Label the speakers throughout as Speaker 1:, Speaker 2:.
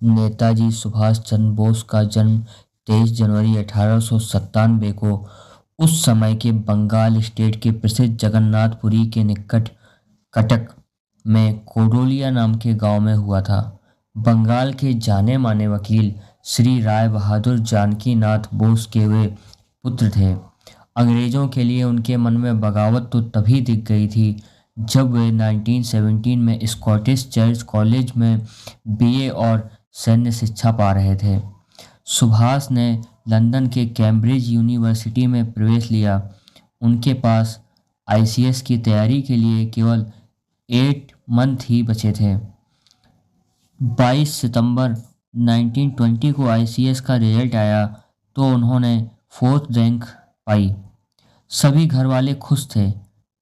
Speaker 1: नेताजी सुभाष चंद्र बोस का जन्म 23 जनवरी 1897 को उस समय के बंगाल स्टेट के प्रसिद्ध जगन्नाथपुरी के निकट कटक में कोडोलिया नाम के गांव में हुआ था। बंगाल के जाने माने वकील श्री राय बहादुर जानकी नाथ बोस के वे पुत्र थे। अंग्रेजों के लिए उनके मन में बगावत तो तभी दिख गई थी जब वे 1917 में स्कॉटिश चर्च कॉलेज में बीए और सैन्य शिक्षा पा रहे थे। सुभाष ने लंदन के कैम्ब्रिज यूनिवर्सिटी में प्रवेश लिया। उनके पास आईसीएस की तैयारी के लिए केवल 8 मंथ ही बचे थे। 22 सितंबर 1920 को आईसीएस का रिजल्ट आया तो उन्होंने 4th रैंक पाई। सभी घर वाले खुश थे,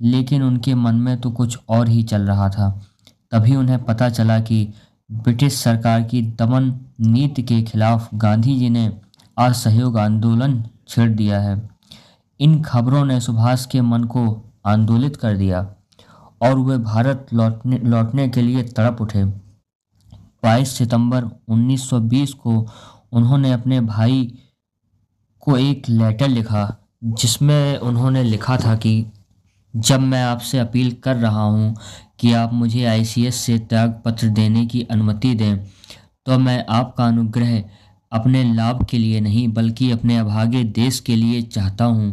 Speaker 1: लेकिन उनके मन में तो कुछ और ही चल रहा था। तभी उन्हें पता चला कि ब्रिटिश सरकार की दमन नीति के खिलाफ गांधी जी ने असहयोग आंदोलन छेड़ दिया है। इन खबरों ने सुभाष के मन को आंदोलित कर दिया और वे भारत लौटने के लिए तड़प उठे। 22 सितंबर 1920 को उन्होंने अपने भाई को एक लेटर लिखा, जिसमें उन्होंने लिखा था कि जब मैं आपसे अपील कर रहा हूं कि आप मुझे आईसीएस से त्याग पत्र देने की अनुमति दें, तो मैं आपका अनुग्रह अपने लाभ के लिए नहीं बल्कि अपने अभागे देश के लिए चाहता हूं,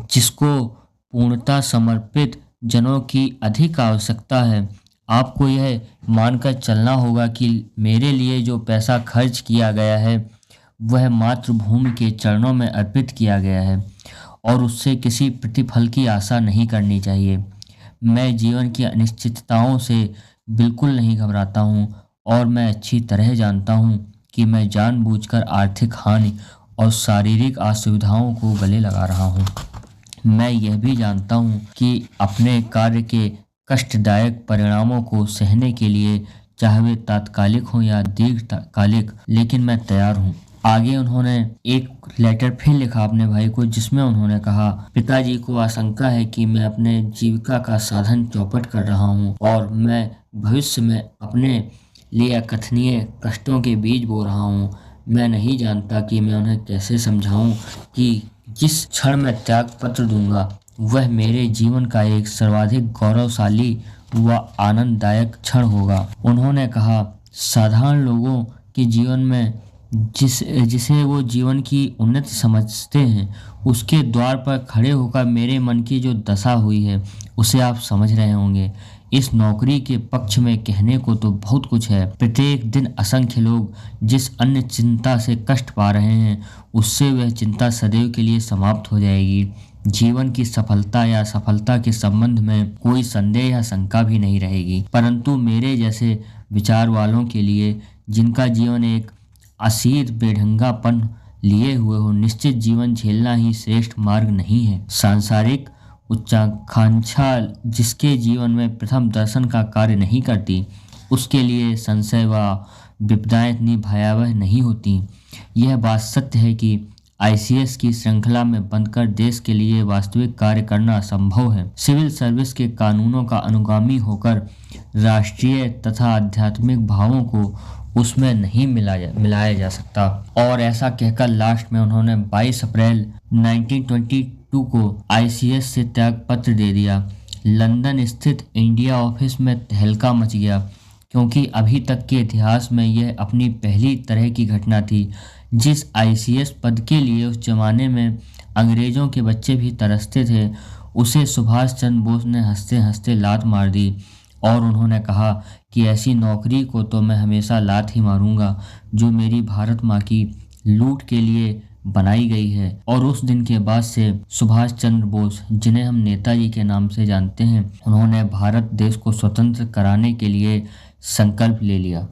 Speaker 1: जिसको पूर्णतः समर्पित जनों की अधिक आवश्यकता है। आपको यह मानकर चलना होगा कि मेरे लिए जो पैसा खर्च किया गया है वह मातृभूमि के चरणों में अर्पित किया गया है और उससे किसी प्रतिफल की आशा नहीं करनी चाहिए। मैं जीवन की अनिश्चितताओं से बिल्कुल नहीं घबराता हूँ और मैं अच्छी तरह जानता हूँ कि मैं जानबूझकर आर्थिक हानि और शारीरिक असुविधाओं को गले लगा रहा हूँ। मैं यह भी जानता हूँ कि अपने कार्य के कष्टदायक परिणामों को सहने के लिए चाहे वे तात्कालिक हों या दीर्घकालिक, लेकिन मैं तैयार हूँ। आगे उन्होंने एक लेटर फिर लिखा अपने भाई को, जिसमें उन्होंने कहा, पिताजी को आशंका है कि मैं अपने जीविका का साधन चौपट कर रहा हूँ और मैं भविष्य में अपने लिए अकथनीय कष्टों के बीज बो रहा हूँ। मैं नहीं जानता कि मैं उन्हें कैसे समझाऊं कि जिस क्षण मैं त्याग पत्र दूंगा वह मेरे जीवन का एक सर्वाधिक गौरवशाली व आनंददायक क्षण होगा। उन्होंने कहा, साधारण लोगों के जीवन में जिसे वो जीवन की उन्नति समझते हैं, उसके द्वार पर खड़े होकर मेरे मन की जो दशा हुई है उसे आप समझ रहे होंगे। इस नौकरी के पक्ष में कहने को तो बहुत कुछ है। प्रत्येक दिन असंख्य लोग जिस अन्य चिंता से कष्ट पा रहे हैं, उससे वह चिंता सदैव के लिए समाप्त हो जाएगी। जीवन की सफलता या असफलता के संबंध में कोई संदेह या शंका भी नहीं रहेगी। परंतु मेरे जैसे विचार वालों के लिए, जिनका जीवन एक असीर बेढंगापन लिए हुए हो, निश्चित जीवन झेलना ही श्रेष्ठ मार्ग नहीं है। सांसारिक उच्चाकांक्षा जिसके जीवन में प्रथम दर्शन का कार्य नहीं करती, उसके लिए संशय व विपदाएं इतनी भयावह नहीं होती। यह बात सत्य है कि आईसीएस की श्रृंखला में बंधकर देश के लिए वास्तविक कार्य करना असंभव है। सिविल सर्विस के कानूनों का अनुगामी होकर राष्ट्रीय तथा आध्यात्मिक भावों को उसमें नहीं मिलाया जा सकता। और ऐसा कहकर लास्ट में उन्होंने 22 अप्रैल 1922 को आईसीएस से त्याग पत्र दे दिया। लंदन स्थित इंडिया ऑफिस में तहलका मच गया, क्योंकि अभी तक के इतिहास में यह अपनी पहली तरह की घटना थी। जिस आईसीएस पद के लिए उस जमाने में अंग्रेजों के बच्चे भी तरसते थे, उसे सुभाष चंद्र बोस ने हंसते हंसते लात मार दी और उन्होंने कहा कि ऐसी नौकरी को तो मैं हमेशा लात ही मारूंगा जो मेरी भारत माँ की लूट के लिए बनाई गई है। और उस दिन के बाद से सुभाष चंद्र बोस, जिन्हें हम नेताजी के नाम से जानते हैं, उन्होंने भारत देश को स्वतंत्र कराने के लिए संकल्प ले लिया।